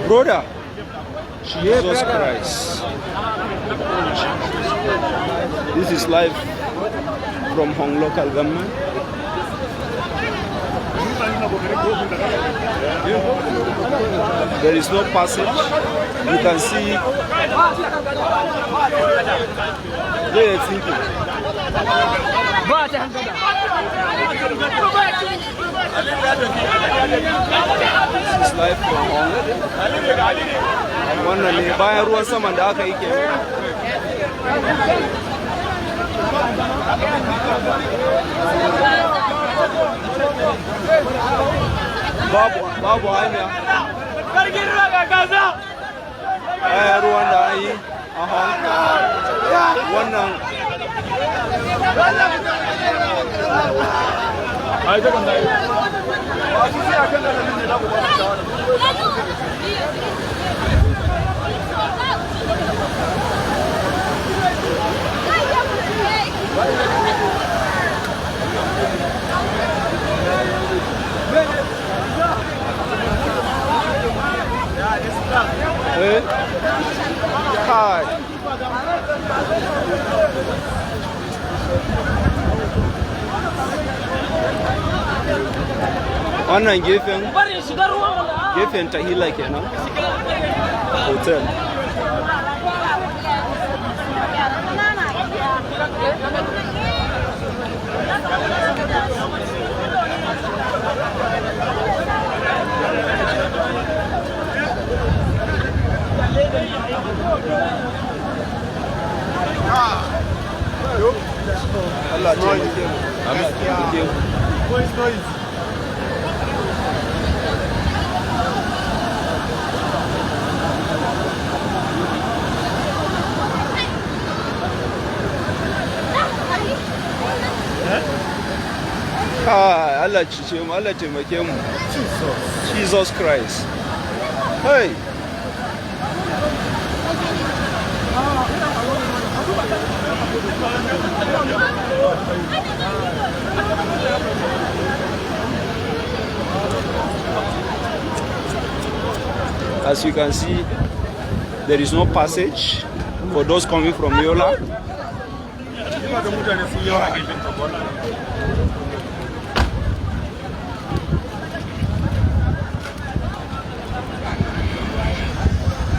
Brother, Jesus Christ. This is live from Hong local government. There is no passage. You can see they are thinking. This is live from Hong. Wannan ne bayan ruwan saman da aka yi ke. Babu hanya. Ruwan da an yi a Hong. Wannan Hi. Wannan gefen Tahila kenan. Hotel. Allah taimake mu. Allah cice mu, Allah taimake mu. Jesus Christ. Hey. As you can see, there is no passage for those coming from Yola.